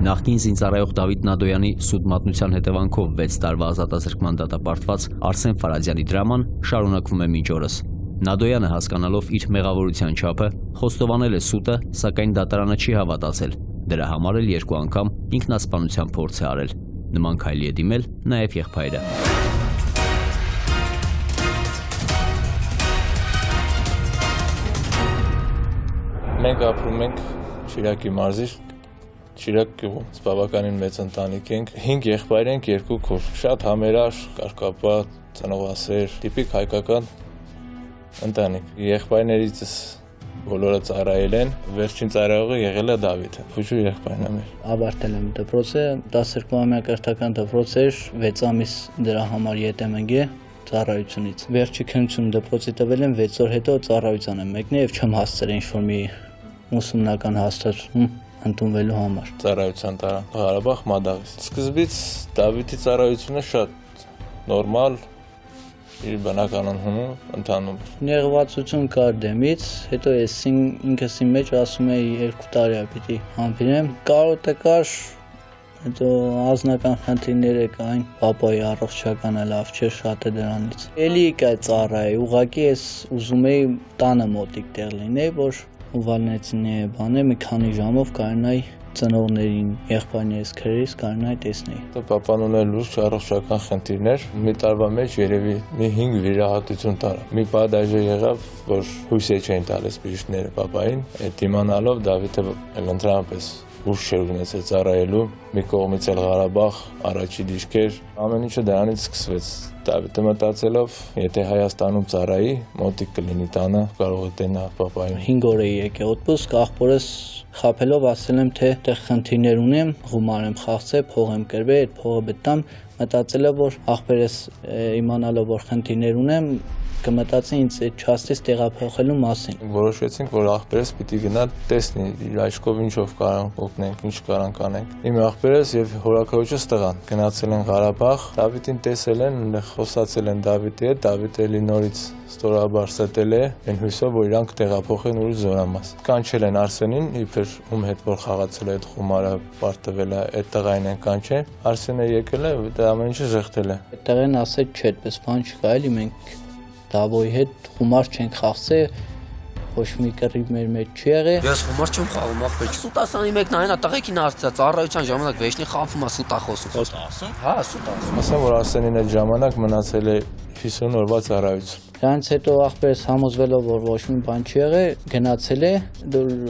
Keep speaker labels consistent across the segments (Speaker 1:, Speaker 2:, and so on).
Speaker 1: Նախկին զինծառայող Դավիթ Նադոյանի սուտ մատնության հետևանքով 6 տարվա ազատազրկման դատապարտված Արսեն Ֆարազյանի դրաման շարունակվում է մինչ օրս։ Նադոյանը հասկանալով իր մեղավորության չափը խոստովանել է սուտը, սակայն դատարանը չի հավատացել։ Դրա համար էլ 2 անգամ ինքնասպանության փորձ է արել։ Նման քայլի է դիմել նաև եղբայրը։
Speaker 2: Մենք ապրում ենք Շիրակի մարզի Շիրակ գյուղում, բավականին մեծ ընտանիք ենք, 5 եղբայր ենք, 2 քույր, շատ համերաշխ, կարգապատ, ծնողասեր, տիպիկ հայկական ընտանիք։ Եղբայրներիցս բոլորը ծառայել են, վերջին ծառայողը եղել է Դավիթը, փուչու եղբայրն է մեր։
Speaker 3: Ավարտել եմ դպրոցը, 12-ամյա կրթական դպրոց էր, 6 ամիս դրա համար ետեմ ենք ծառայությունից։ Վերջի քննություն դպրոցի տվել եմ, 6 օր հետո ծառայության եմ մեկնել եւ չեմ հասցրել ինչ-որ մի ուսումնական հաստատում ընդունվելու համար։
Speaker 2: Ծառայության տարա Ղարաբաղ Մադաղից։ Սկզբից Դավիթի ծառայությունը շատ նորմալ, իր բնականon ընթանում էր։
Speaker 3: Նեղվածություն կար դեմից, հետո ես ինքս իմ մեջ ասում էի 2 տարի պիտի համբերեմ։ Կարոտը կար, հետո ազնական խնդիրներ կային, պապայի առողջականը լավ չէր, շատ է դրանից։ Էլի կա ծառայ, ուղղակի ես ուզում էի տանը մոտիկ տեղ լինեի, որ ուվալնեցինի բանը մի քանի ժամով կարնայի ծնողներին, եղբայրներիս քրերիս կարնայի տեսնեի։
Speaker 2: Պապան ուներ լուրջ առողջական խնդիրներ, մի տարվա մեջ երևի մի 5 վիրահատություն տարա։ Մի պատաժը եղավ, որ հույս չէին տալիս բժիշկները պապային, այդ իմանալով Դավիթը ընդհանրապես ուշ չէր ունեցել ծառայելու, մի կողմից էլ Ղարաբաղ, առաջի դիրքեր, ամեն ինչը դրանից սկսվեց։ Դավիթը մտածելով, եթե Հայաստանում ծառայի, մոտիկ կլինի տանը, կարող է տենա պապային։
Speaker 3: 5 օր էի եկել օդպուսկ, աղբորս խաբելով ասել եմ, թե այդտեղ խնդիրներ ունեմ, գումար եմ խաղցել, փող եմ կրվել, այդ փողը բտամ, մտածելով, որ աղբերս իմանալով, որ խնդիրներ ունեմ, կմտածի ինձ այդ չաստից տեղափոխելու մասին։
Speaker 2: Որոշեցինք, որ աղբերս պիտի գնա տեսնի իր աչքով ինչով կարանք օգնենք, ինչ կարանք անենք։ Իմ աղբերս եւ հորաքրոջս տղան գնացել են Ղարաբաղ, Դավիթին տեսել են, խոսացել են Դավիթի հետ, Դավիթը էլի նորից ստորաբար ստել է, այն հույսով, որ իրանք տեղափոխեն ուրիշ զորամաս։ Կանչել են Արսենին, իբր ում հետ որ խաղացել է այդ խումարը, պարտվել է, այդ տղային են կանչել։ Արսենը եկել է, դա ամեն ինչը ժխտել է։
Speaker 3: Այդտեղ են ասել, չէ, այդպես բան չկա, էլի մենք Դավոյի հետ խումար չենք խաղցել, ոչ մի կռիվ մեր մեջ չի եղել։
Speaker 4: Ես խումար չեմ խաղում, ախպեր։ Սուտասանի մեկն այնա տղեկին արծա ծառայության ժամանակ վեճնի խափում է սուտա խոսում։
Speaker 2: Սուտա ասում։
Speaker 4: Հա, սուտա ասում։
Speaker 2: Ասեմ, որ Արսենին այդ ժամանակ մնացել է 50 օրվա ծառայություն։
Speaker 3: Դրանից հետո աղբերս համոզվելով, որ ոչ մի բան չի եղել, գնացել է,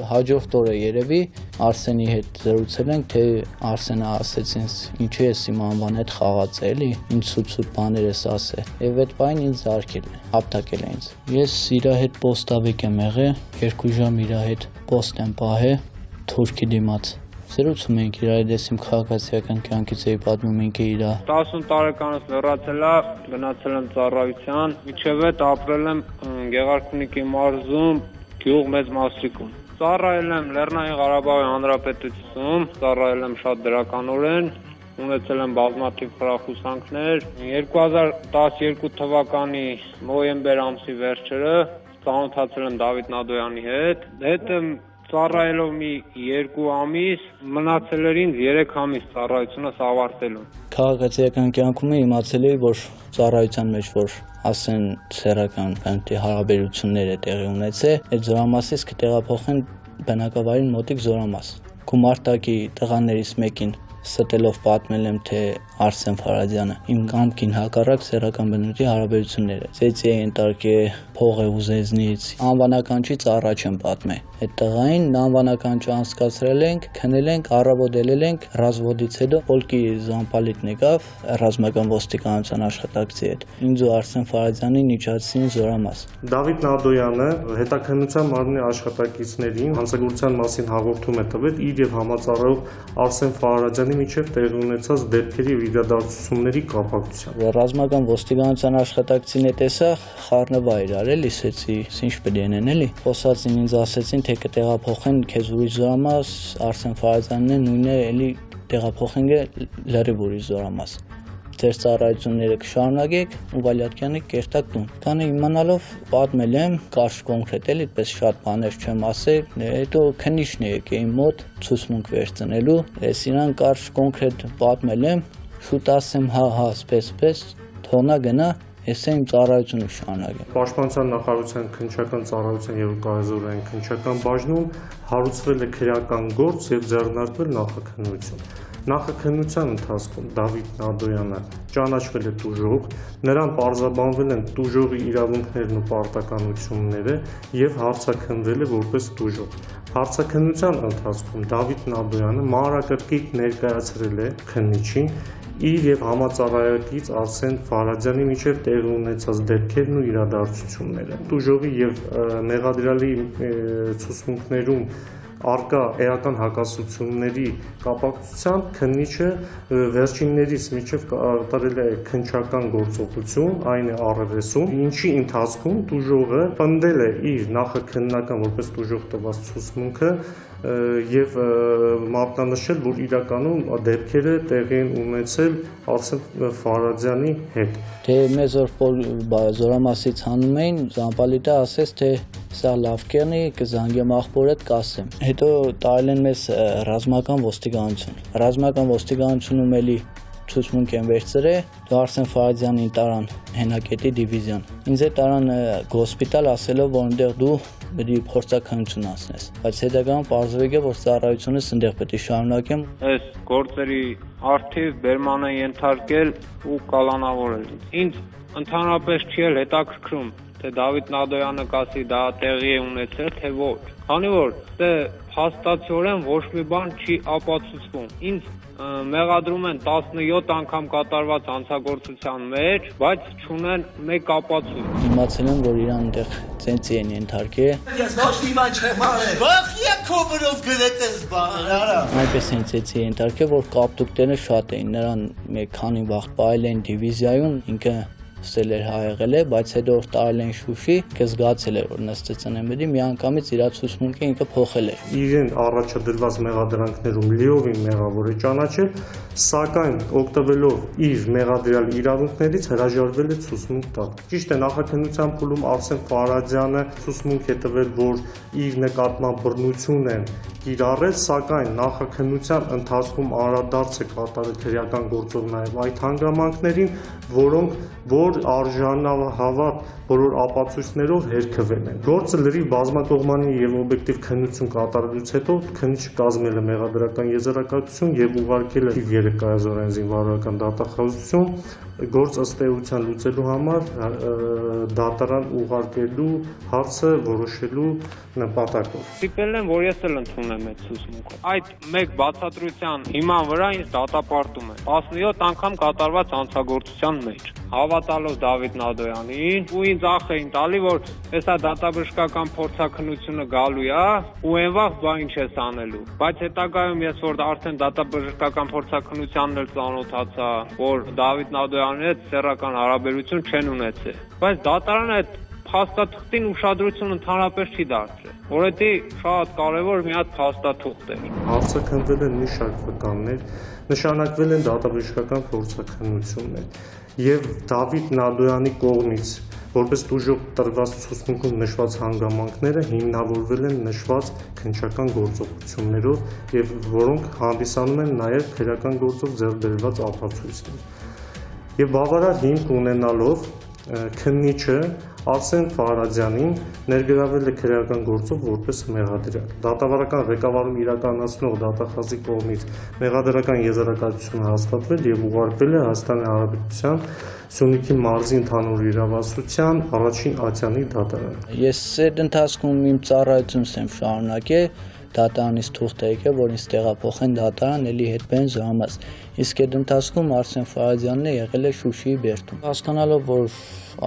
Speaker 3: հաջորդ օրը երևի Արսենի հետ զրուցել ենք, թե Արսենը ասեց ինձ, ինչու ես իմ անվան հետ խաղաց էլի, ինչ սուտ բաներ ես ասել։ Եվ այդ բանին ինձ զարկել է, հապտակել է ինձ։ Ես իր հետ պոստավիկ եմ եղել, 2 ժամ իր հետ պոստ եմ պահել, թուրքի դիմաց։ Զրուցում ենք իր հետ, ես իմ քաղաքացիական կյանքից էի պատմում ինքը իր
Speaker 5: 10 տարեկանից լրացել է, գնացել եմ ծառայության, միջև այդ ապրել եմ Գեղարքունիքի մարզում, գյուղ Մեծ Մասրիկում։ Ծառայել եմ Լեռնային Ղարաբաղի Հանրապետությունում, ծառայել եմ շատ դրականորեն, ունեցել եմ բազմաթիվ խրախուսանքներ։ 2012 թվականի նոյեմբեր ամսի վերջերը ծանոթացել եմ Դավիթ Նադոյանի հետ ծառայելով մի 2 ամիս, մնացել էր ինձ 3 ամիս ծառայությունս ավարտելու։
Speaker 3: Քաղաքացիական կյանքում իմացել էի, որ ծառայության մեջ որ ասեն սեռական հարաբերություններ է տեղի ունեցել, այդ զորամասից կտեղափոխեն բնակավայրին մոտիկ զորամաս։ Գումարտակի տղաներից մեկին ստելով պատմել եմ, թե Արսեն Ֆարազյանը իմ կամքին հակառակ սեռական բնույթի հարաբերությունները։ Ծեծի է ընտարկել, փող է ուզեզնից, անվանականչից առաջ եմ պատմել։ Այդ տղային անվանականչ անցկացրել ենք, քնել ենք, առավոտ ելել ենք, ռազմվոդից հետո полքի զամպալիտն եկավ, ռազմական ոստիկանության աշխատակցի հետ։ Ինձ ու Արսեն Ֆարազյանին իջացին զորամաս։
Speaker 6: Դավիթ Նադոյանը հետաքննության մարմնի աշխատակիցներին հանցագործության մասին հաղորդում է տվել իր եւ համածառայող Արսեն Ֆարազյանի միջև տեղի ունեցած դեպքերի եւ իրադարձությունների կապակցությամբ։
Speaker 3: Ռազմական ոստիկանության աշխատակցին է տեսա, խառնվա իրար էլի, ասեցի, ինչ պետք է անեն էլի։ Խոսացին ինձ ասեցին, թե կտեղափոխեն քեզ ուրիշ զորամաս, Արսեն Ֆարազյանն է նույնը էլի տեղափոխենք լրիվ ուրիշ զորամաս։ ձեր ծառայությունները կշարունակեք ու Վալյատկյանի կերտակ տուն։ Քանի իմանալով պատմել եմ, կարճ կոնկրետ էլի, այդպես շատ բաներ չեմ ասել, հետո քննիչն է եկել իմ մոտ ցուցմունք վերցնելու, ես իրան կարճ կոնկրետ պատմել եմ, շուտ ասեմ հա, սպես, թողնա գնա, ես իմ ծառայությունը շարունակեմ։
Speaker 6: Պաշտպանության նախարարության քննչական ծառայության եւ կայազորային քննչական բաժնում հարուցվել է քրեական գործ եւ ձեռնարկվել նախաքննություն։ Նախաքննության ընթացքում Դավիթ Նադոյանը ճանաչվել է տուժող, նրան պարզաբանվել են տուժողի իրավունքներն ու պարտականությունները եւ հարցաքննվել է որպես տուժող։ Հարցաքննության ընթացքում Դավիթ Նադոյանը մանրակրկիտ ներկայացրել է քննիչին իր եւ համածառայակից Արսեն Ֆարաջյանի միջև տեղի ունեցած դեպքերն ու իրադարձությունները։ Տուժողի եւ մեղադրյալի ցուցմունքներում արկա էական հակասությունների կապակցությամբ քննիչը վերջիններից միջև կատարել է քննչական գործողություն, այն է առերեսում, ինչի ընթացքում տուժողը պնդել է իր նախաքննական որպես տուժող տված ցուցմունքը եւ մատնանշել, որ իրականում դեպքերը տեղի են ունեցել Արսեն Ֆարաջյանի հետ։
Speaker 3: Թե մեզ զորամասից հանում էին, Զամպալիտը ասեց, թե սա լավ կերնի, կզանգեմ աղբորդ կասեմ։ Հետո տարել են մեզ ռազմական ոստիկանություն։ Ռազմական ոստիկանությունում էլի ցուցմունք են վերցրել, Արսեն Ֆարաջյանին տարան հենակետի դիվիզիոն։ Ինձ է տարան հոսպիտալ ասելով, որ այնտեղ դու պետք է փորձաքննություն անցնես։ Բայց հետագայում պարզվեց, որ ծառայությունս այնտեղ պետք է շարունակեմ։
Speaker 5: Այս գործերի արդիվ բերման է ենթարկել ու կալանավորել։ Ինձ ընդհանրապես չի էլ հետաքրքրում, թե Դավիթ Նադոյանը կասի դա տեղի է ունեցել, թե ոչ։ Քանի որ դե հաստատորեն ոչ մի բան չի ապացուցվում։ Ինձ մեղադրում են 17 անգամ կատարված հանցագործության մեջ, բայց չունեն մեկ ապացույց։
Speaker 3: Իմացել եմ, որ իրան այնտեղ ցենցի են ենթարկել։
Speaker 7: Ես ոչ մի բան չեմ արել։ Բախիա կոբրով գրետ ես բան, արա։
Speaker 3: Այնպես են ցենցի ենթարկել, որ կապտուկները շատ էին, նրան մեկ քանի վաղ պահել են դիվիզիայում, ինքը ստել էր հայեղել է, բայց հետո որ տարել են Շուշի, կզգացել էր, որ նստեց ընեմերի, միանգամից իր ցուցմունքը ինքը փոխել էր։
Speaker 6: Իրեն առաջադրված մեղադրանքներում լիովին մեղավոր է ճանաչել, սակայն օգտվելով իր մեղադրյալ իրավունքներից հրաժարվել է ցուցմունք տալ։ Ճիշտ է, նախաքննության փուլում Արսեն Ֆարաջյանը ցուցմունք է տվել, որ իր նկատմամբ բռնություն են կիրառել, սակայն նախաքննության ընթացքում անդրադարձ է կատարել քրեական գործով նաև այդ հանգամանքներին, որոնք որ արժանահավատ բոլոր ապացույցներով հերքվել են։ Գործը լրիվ բազմատողմանի եւ օբյեկտիվ քննություն կատարելուց հետո քննիչը կազմել է մեղադրական եզրակացություն եւ ուղարկել է 3 կայազորային զինվորական դատախազություն գործ ըստ էության լուծելու համար դատարան ուղարկելու հարցը որոշելու նպատակով։
Speaker 5: Ստիպել են, որ ես էլ ընդունեմ այդ ցուցմունքը։ Այդ մեկ բացատրության հիման վրա ինձ դատապարտում են 17 անգամ կատարված հանցագործության մեջ։ Հավատալով Դավիթ Նադոյանին ու ինձ ախ էին տալի, որ հեսա դատաբժշկական փորձաքննությունը գալու է ու այն վաղ բա ինչ ես անելու։ Բայց հետագայում ես որ արդեն դատաբժշկական փորձաքննությանն էլ ծանոթացա, որ Դավիթ Նադոյանի հետ սեռական հարաբերություն չեն ունեցել։ Բայց դատարանը այդ փաստաթղթին ուշադրություն ընդհանրապես չի դարձրել, որովհետեւ շատ կարևոր մի հատ փաստաթուղթ էր։
Speaker 6: Հարցաքննվել են մի շարք վկաններ, նշանակվել են դատաբժշկական փորձաքննություններ եւ Դավիթ Նադոյանի կողմից որպես տուժող տրված ցուցմունքում նշված հանգամանքները հիմնավորվել են նշված քննչական գործողություններով եւ որոնք հանդիսանում են նաեւ քրեական գործով ձեռքբերված ապացույցներ։ Եվ բավարար հիմք ունենալով քննիչը Արսեն Ֆարաջյանին ներգրավել է քրեական գործով որպես մեղադրյալ։ Դատավարական ղեկավարում իրականացնող դատախազի կողմից մեղադրական եզրակացություն հաստատվել եւ ուղարկվել է Հայաստանի Հանրապետության Սյունիքի մարզի ընդհանուր իրավասության առաջին ատյանի դատարան։
Speaker 3: Ես այդ ընթացքում իմ ծառայությունս եմ շարունակել, դատարանից թուղթ է եկել, որ ինձ տեղափոխեն դատարան, էլի հետ բեն ժամաս։ Իսկ այդ ընթացքում Արսեն Ֆարաջյանն է եղել է Շուշիի բերդում։ Հասկանալով, որ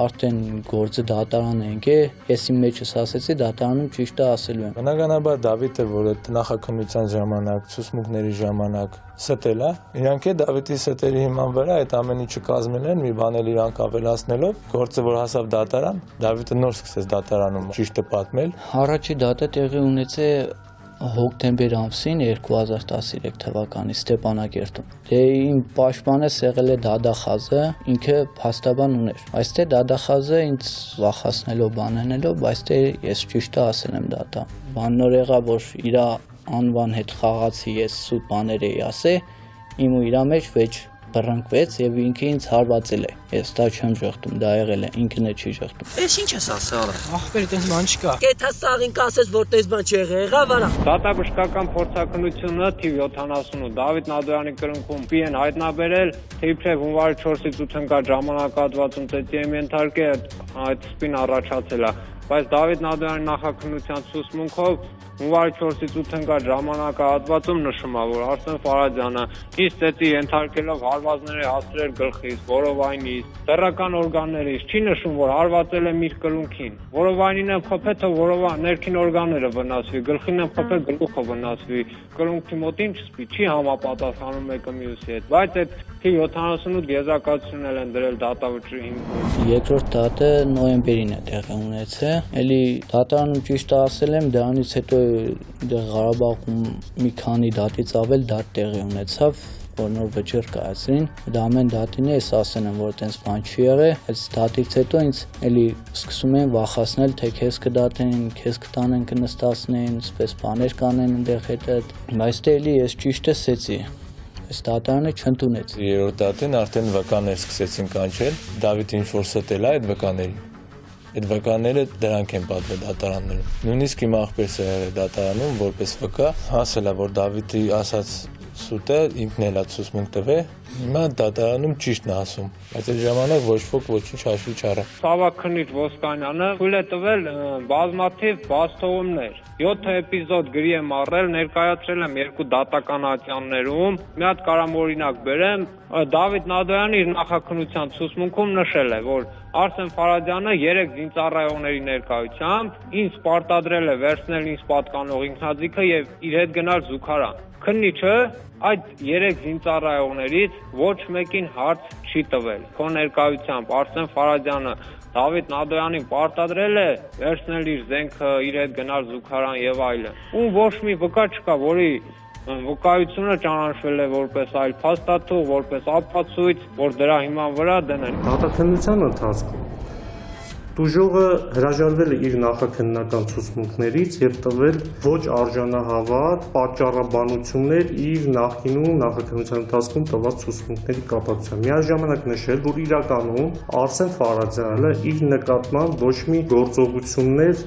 Speaker 3: արդեն գործը դատարան է եկել, ես իմ մեջս ասեցի դատարանում ճիշտը ասելու եմ։
Speaker 2: Բնականաբար Դավիթը, որ այդ նախաքննության ժամանակ, ցուցմունքների ժամանակ ստել է, իրանք է Դավիթի ստերի հիման վրա այդ ամեն ինչը կազմել են, մի բան էլ իրանք ավելացնելով, գործը որ հասավ դատարան, Դավիթը նոր սկսեց դատարանում ճիշտը պատմել։
Speaker 3: Առաջի դատը տեղի ունեցել հոկտեմբեր ամսին 2013 թվականի Ստեփանակերտում։ Դե իմ պաշտպանս եղել է դադախազը, ինքը փաստաբան ուներ։ Այստեղ դադախազը ինձ վախացնելով բանանելով, այստեղ ես ճիշտը ասել եմ դատա։ Բանն որ եղավ, որ իր անվան հետ խաղացի ես սուտ բաներ էի ասել, իմ ու իր մեջ վեճ բռնկվեց եւ ինքը ինձ հարվածել է։ Ես դա չեմ ժողտում, դա եղել է, ինքն է չի ժողտում։
Speaker 4: Էս ինչ ես ասել։
Speaker 8: Ախպեր, տես բան չկա։
Speaker 4: Կեթա սաղին կասես, որ տես բան չեղավ, արա։
Speaker 5: Դատաբժշկական փորձաքննությունը թիվ 70 Դավիթ Նադոյանի կրունկում պիեն հայտնաբերել, թիվ հունվարի 4-ից 8 ընկած ժամանակահատվածում ծեծիեմ ենթարկել այդ սպին առաջացել է, բայց Դավիթ Նադոյանի նախաքննության ցուցմունքով հունվարի 4-ից 8 ընկած ժամանակահատվածում նշում է, որ Արսեն Ֆարաջյանը ինձ ծեծի ենթարկելով հարվածներ է հասցրել գլխից, որովայնից, տեղական օրգաններից, չի նշում, որ հարվածել է իր կրունկին, որովայնին եմ խփել, թե ներքին օրգանները վնասվի, գլխին եմ խփել, գլուխը վնասվի, կրունկի մոտ ինչ սպի, չի համապատասխանում մեկը մյուսի հետ, բայց այդ թիվ 78 եզրակացություններ են դրել դատավճռի հիմքում։
Speaker 3: Երկրորդ դատը նոյեմբերին է տեղի ունեցել։ Էլի դատարանում ճիշտ ասել եմ, դրանից հետո Ղարաբաղում մի քանի դատից ավել դատ տեղի ունեցավ, որ նոր վճիռ կայացրին։ Դա ամեն դատին է, ես ասել եմ, որ այդպես բան չի եղել։ Այս դատից հետո ինձ էլի սկսում են վախացնել, թե քեզ կդատեն, քեզ կտանեն, կնստացնեն, այսպես բաներ կանեն այնտեղ հետդ։ Բայց դե էլի ես ճիշտը ասեցի։ Այս դատարանը չընդունեց։
Speaker 2: Երրորդ դատին արդեն վկաներ սկսեցին կանչել, Դավիթ ինչ-որ ստել է այդ վկաներին։ Այդ վկաները դրանք են պատվել դատարաններում։ Նույնիսկ իմ աղբերս է եղել դատարանում, որպես վկա, ասել է, որ Դավիթի ասած սուտը ինքն էլ է ցուցմունք տվել։ Հիմա դատարանում ճիշտն է ասում, բայց այդ ժամանակ ոչ ոք ոչինչ հաշվի չառավ։
Speaker 5: Սավաքնիչ Ոսկանյանը թույլ է տվել բազմաթիվ բացթողումներ։ 7 էպիզոդ գրի եմ առել, ներկայացրել եմ 2 դատական ատյաններում։ Մի հատ կարամ օրինակ բերեմ, Դավիթ Նադոյանը իր նախաքննության ցուցմունքում նշել է, որ Արսեն Ֆարաջյանը 3 զինծառայողների ներկայությամբ ինձ պարտադրել է վերցնել ինձ պատկանող ինքնաձիգը եւ իր հետ գնալ զուգարան։ Քննիչը այդ 3 զինծառայողներից ոչ մեկին հարց չի տվել։ Քո ներկայությամբ Արսեն Ֆարաջյանը Դավիթ Նադոյանին պարտադրել է վերցնել իր զենքը, իր հետ գնալ զուգարան եւ այլն։ Ու ոչ մի վկա չկա, որի վկայությունը ճանաչվել է որպես այլ փաստաթուղթ, որպես ապացույց, որ դրա հիման վրա դնեն։
Speaker 6: Դատաքննության ընթացքում Տուժողը հրաժարվել է իր նախաքննական ցուցմունքներից եւ տվել ոչ արժանահավատ պատճառաբանություններ իր նախկինում նախաքննության ընթացքում տված ցուցմունքների կապակցությամբ։ Միաժամանակ նշել, որ իրականում Արսեն Ֆարաջյանը իր նկատմամբ ոչ մի գործողություններ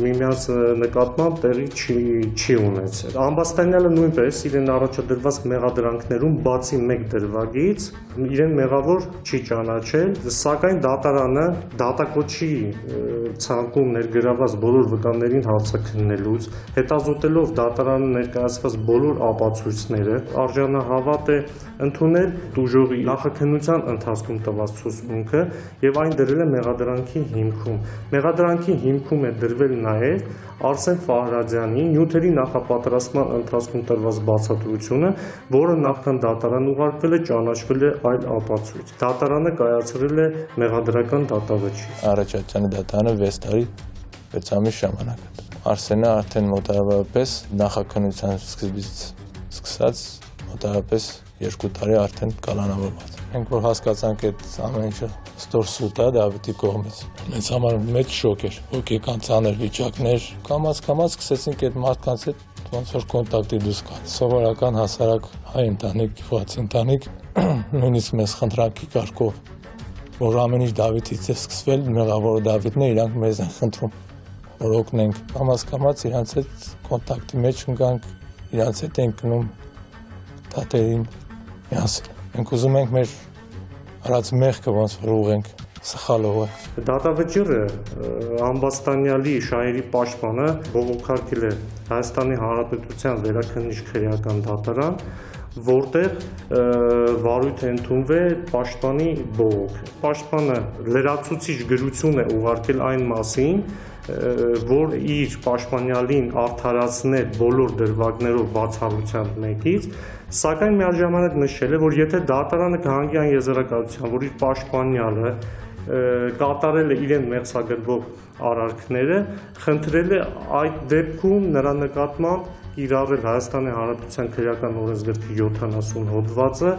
Speaker 6: միմյանց նկատմամբ տեղի չի ունեցել։ Ամբաստանյանը նույնպես իրեն առաջադրված մեղադրանքներում բացի մեկ դրվագից իրեն մեղավոր չի ճանաչել, սակայն դատարանը դատակոչի ցանկում ներգրաված բոլոր վկաներին հարցաքննելուց, հետազոտելով դատարանը ներկայացված բոլոր ապացույցները, արժանահավատ է ընդունել տուժողի նախաքննության ընթացքում տված ցուցմունքը եւ այն դրել է մեղադրանքի հիմքում։ Մեղադրանքի հիմքում է դրվել նաեւ Արսեն Ֆարաջյանի նյութերի նախապատրաստման ընթացքում տրված բացատրությունը, որը նախքան դատարան ուղարկվել է, ճանաչվել է այլ ապացույց։ Դատարանը կայացրել է մեղադրական դատավճիռ։
Speaker 2: Առաջադյանի դատարանը 6 տարի 6 ամիս ժամանակ է։ Արսենը արդեն մոտավորապես նախաքննության սկզբից սկսած մոտավորապես 2 տարի արդեն կալանավորված։ Մենք որ հասկացանք այդ ամեն ինչը ստոր սուտ է Դավիթի կողմից։ Մեզ համար մեծ շոկ էր, հոգեկան ծանր վիճակներ, կամաց սկսեցինք այդ մարդկանց հետ ոնց որ կոնտակտի դուրս գալ։ Սովորական հասարակ հայ ընտանիք, ված ընտանիք, նույնիսկ մեզ խնդրանքի կարգով, որ ամեն ինչ Դավիթից է սկսվել, մեղավորը Դավիթն է, իրանք մեզ են խնդրում, որ օգնենք։ Կամաց իրանց հետ կոնտակտի մեջ ընկանք, իրանց հետ ենք գնում դատերին միասին։ Մենք ուզում ենք մեր արած մեղքը ոնց որ ուղենք սխալով է։
Speaker 6: Դատավճիռը Ամբաստանյալի շահերի պաշտպանը բողոքարկել է Հայաստանի Հանրապետության վերաքննիչ քրեական դատարան, որտեղ վարույթ է ընդունվել պաշտպանի բողոքը։ Պաշտպանը լրացուցիչ գրություն է ուղարկել այն մասին, որ իր պաշտպանյալին արդարացնել բոլոր դրվագներով բացառությամբ մեկից, սակայն միաժամանակ նշել է, որ եթե դատարանը կհանգի այն եզրակացության, որ իր պաշտպանյալը կատարել է իրեն մեղսագրվող արարքները, խնդրել է այդ դեպքում նրա նկատմամբ կիրառել Հայաստանի Հանրապետության քրեական օրենսգրքի 70 հոդվածը,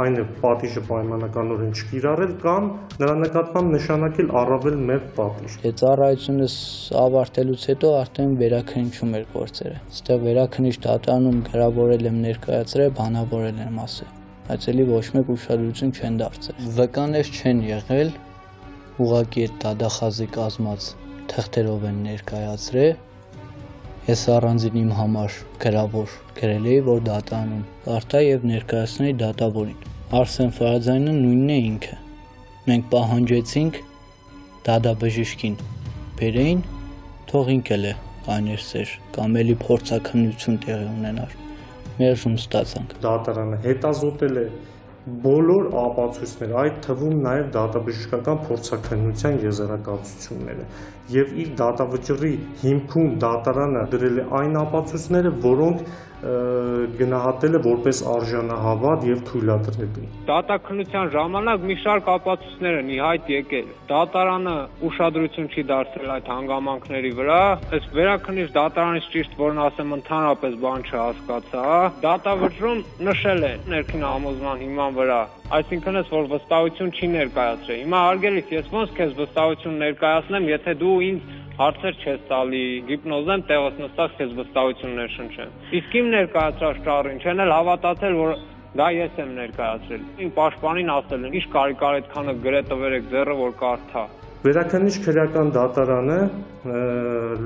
Speaker 6: այն է պատիժը պայմանականորեն չկիրառել կամ նրա նկատմամբ նշանակել առավել մեծ պատիժ։
Speaker 3: Ծառայությունս ավարտելուց հետո արդեն վերաքննչում էր գործերը։ Այստեղ վերաքննիչ դատարանում գրավորել եմ ներկայացրել, բանավորել եմ ասել, բայց էլի ոչ մեկ ուշադրություն չեն դարձրել։ Վկաներ չեն եղել, ուղղակի այդ դատախազի կազմած թղթերով են ներկայացրել։ Ես առանձին իմ համար գրավոր գրել էի, որ դատարանում կարդա եւ ներկայացնեի դատավորին։ Արսեն Ֆարաջյանը նույնն է ինքը։ Մենք պահանջեցինք դատաբժիշկին բերեին, թող ինքը է կաներսեր կամ էլի փորձաքննություն տեղի ունենար։ Մերժում ստացանք։
Speaker 6: Դատարանը հետազոտել է բոլոր ապացույցները, այդ թվում նաև դատաբժշկական փորձաքննության եզրակացությունները եւ իր դատավճռի հիմքում դատարանը դրել է այն ապացույցները, որոնք գնահատել է որպես արժանահավատ եւ թույլատրելի։
Speaker 5: Դատաքննության ժամանակ մի շարք ապացույցներ են ի հայտ եկել։ Դատարանը ուշադրություն չի դարձրել այդ հանգամանքների վրա։ Այս վերաքննիչ դատարանից ճիշտ որն ասեմ ընդհանրապես բան չհասկացա։ Դատավճռում նշել է ներքին համոզման հիման վրա, այսինքն էս որ վստահություն չի ներկայացրել։ Հիմա հարգելիս, ես ոնց քեզ վստահություն ներկայացնեմ, եթե դու ինձ հարցեր չես տալի, գիպնոզեմ, տեղս նստած քեզ վստահություն ներշնչեմ։ Իսկ իմ ներկայացրած ճառին չեն էլ հավատացել, որ դա ես եմ ներկայացրել։ Իմ պաշտպանին ասել են, ի՞նչ կարիք այդքանը գրե տվերեք ձեռը, որ կարդա։
Speaker 6: Վերաքննիչ քրեական դատարանը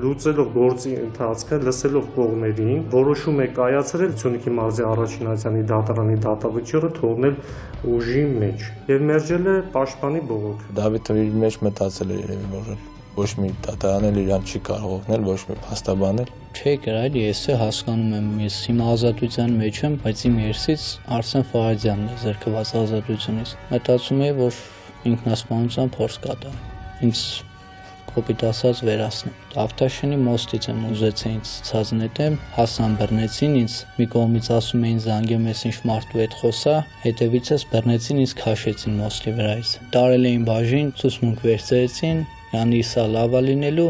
Speaker 6: լուծելով գործի ընթացքը, լսելով կողմերին, որոշում է կայացրել Սյունիքի մարզի առաջին ատյանի դատարանի դատավճիռը թողնել ուժի մեջ եւ մերժել է պաշտպանի բողոքը։
Speaker 2: Դավիթը իր մեջ մտածել էր երևի, որ ոչ մի դատարան էլ իրան չի կարող օգնել, ոչ մի փաստաբան էլ։
Speaker 3: Չէ, գրել ես է հասկանում եմ, ես հիմա ազատության մեջ եմ, բայց իմ երեսից Արսեն Ֆարաջյանն է զրկված ազատությունից։ Մտածում եմ, որ ինքնասպանության փորձ կատարեմ։ Ինձ կոպիտ ասած վերացնեմ։ Ավտաշենի մոստից եմ ուզեցել ինձ ցած նետեմ, հասան բռնեցին ինձ, մի կողմից ասում էին զանգեմ ես ինչ մարդու հետ խոսա, հետևիցս բռնեցին ինձ քաշեցին մոստի վրայից։ Տարել էին բաժին, ցուսմունք վերցրեցին, յանի սա լավա լինելու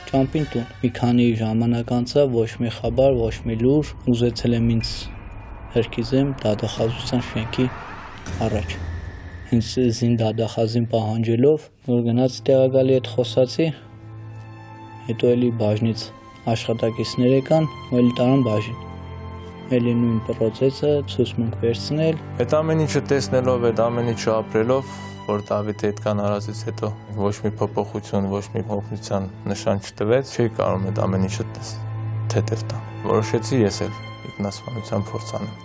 Speaker 3: ճամփին տուն։ Մի քանի ժամանակ անցավ, ոչ մի խաբար, ոչ մի լուր, ուզեցել եմ ինձ հրկիզեմ դատախազության շենքի առաջ։ Ինձ զին դատախազին պահանջելով, որ գնաց տեղակալի հետ խոսացի, հետո էլի բաժնից աշխատակիցներ եկան, ու էլի տարան բաժին։ Էլի նույն պրոցեսը, ցուսմունք վերցնել։
Speaker 2: Այդ ամեն ինչը տեսնելով, այդ ամեն ինչը ապրելով, որ Դավիթը այդքան արածից հետո ոչ մի փոփոխություն, ոչ մի օգնության նշան չտվեց, չի կարող այդ ամեն ինչը թեթև տա։ Որոշեցի ես էլ ինքնասպանության փորձ անեմ,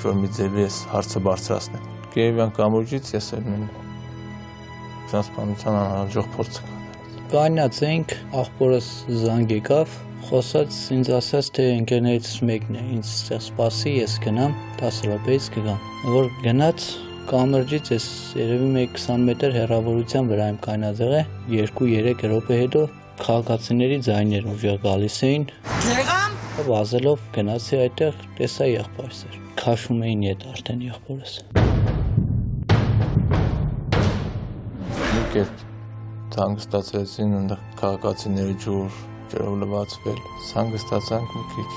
Speaker 2: որ մի ձևի ես հարցը բարձրացնեմ։ Կիևյան կամուրջից ես էլ ինքնասպանության անհաջող փորձ կանեմ։
Speaker 3: Կանյաց էինք, աղբորս զանգ եկավ, խոսած ինձ ասաց, թե ընկերներից մեկն է, ինձ ստեղ սպասի, ես գնամ, 10 րոպեից կգամ։ Որ գնաց կամրջից ես երևի 1-20 մետր հեռավորության վրա եմ կանյաց եղել, 2-3 րոպե հետո քաղաքացիների ձայներ ուժեղ գալիս էին։
Speaker 7: Գեղամ։
Speaker 3: Վազելով գնացի այդտեղ, տեսա եղբայրս էր։ Քաշում էին իդ արդեն եղբորս։
Speaker 2: Մի կերպ հանգստացրեցին, այնտեղ քաղաքացիների ջրով լվացվել, հանգստացանք մի քիչ,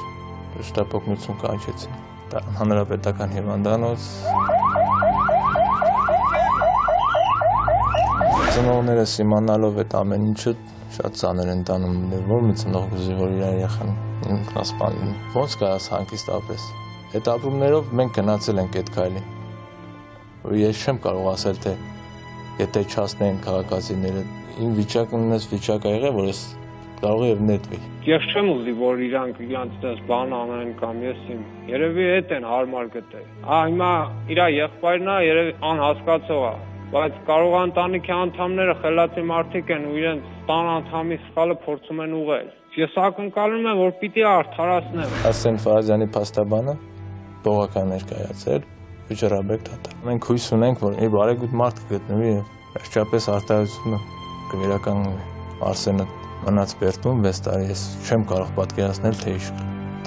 Speaker 2: շտապօգնություն կանչեցին, հանրապետական հիվանդանոց։ Ծնողներս իմանալով այդ ամեն ինչը շատ ծանր են տանում, որ մի ծնող գուզի, որ իր երեխան ինքնասպան, ոնց կարաս հանգիստ ապրես։ Այդ ապրումներով մենք գնացել ենք այդ քայլին։ Ես չեմ կարող ասել, թե եթե չասնեին քաղաքացիները, իմ վիճակն ունես վիճակ ա եղել, որ ես կարող եմ նետվի։
Speaker 5: Ես չեմ ուզի, որ իրանք դες բան անեն կամ ես իմ։ Երևի այդ են հարմար գտել։ Հիմա իր եղբայրն է, երևի անհասկացող է, բայց կարող ընտանիքի անդամները խելացի մարդիկ են ու իրենց տան անդամի սխալը փորձում են ուղղել։ Ես ակնկալում եմ, որ պիտի արդարացնեմ։
Speaker 2: Արսեն Ֆարաջյանի փաստաբանը բողոքան ներկայացրել վճռաբեկ դատարան։ Մենք հույս ունենք, որ իր բարեգութ մարդ կգտնվի եւ վերջապես արտահայտությունը կվերականգնվի։ Արսենը մնաց Բերտում 6 տարի, ես չեմ կարող պատկերացնել, թե ինչ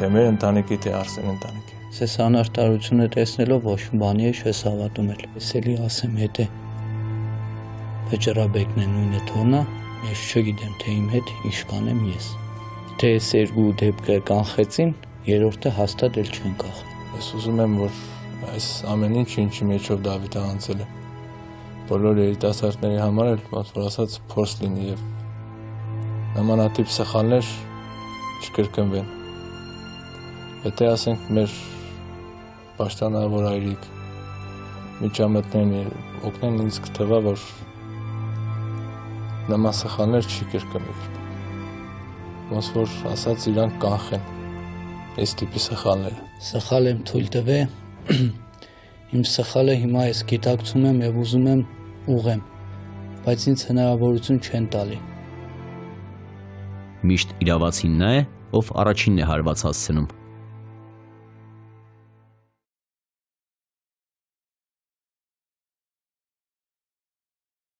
Speaker 2: թե մեր ընտանիքի, թե Արսեն ընտանիքի։
Speaker 3: Ես անարտարությունը տեսնելով ոչ մի բանի չես հավատում էլ։ Ես էլի ասեմ, եթե վճռաբեկն է նույնը թողնա, ես չգիտեմ, թե իմ հետ ինչ կանեմ ես։ Թե այս երկու դեպքը կանխեցին, երրորդը հաստատ էլ չեն կախ։
Speaker 2: Ես ուզում եմ, որ այս ամեն ինչի մեջով Դավիթը անցել է, բոլոր երիտասարդների համար էլ ոնց որ ասած փորձ լինի եւ նմանատիպ սխալներ չկրկնվեն։ Եթե ասենք մեր պաշտոնավոր այրիկ միջամտներն օգնեն ինձ կթվա, որ նման սխալներ չի կրկնվի։ Ոնց որ ասած իրանք կանխեն այս տիպի սխալները։
Speaker 3: Սխալ եմ թույլ տվե, իմ սխալը հիմա ես գիտակցում եմ եւ ուզում եմ ուղեմ, բայց ինձ հնարավորություն չեն տալի։
Speaker 1: Միշտ իրավացին նա է, ով առաջինն է հարված հասցնում։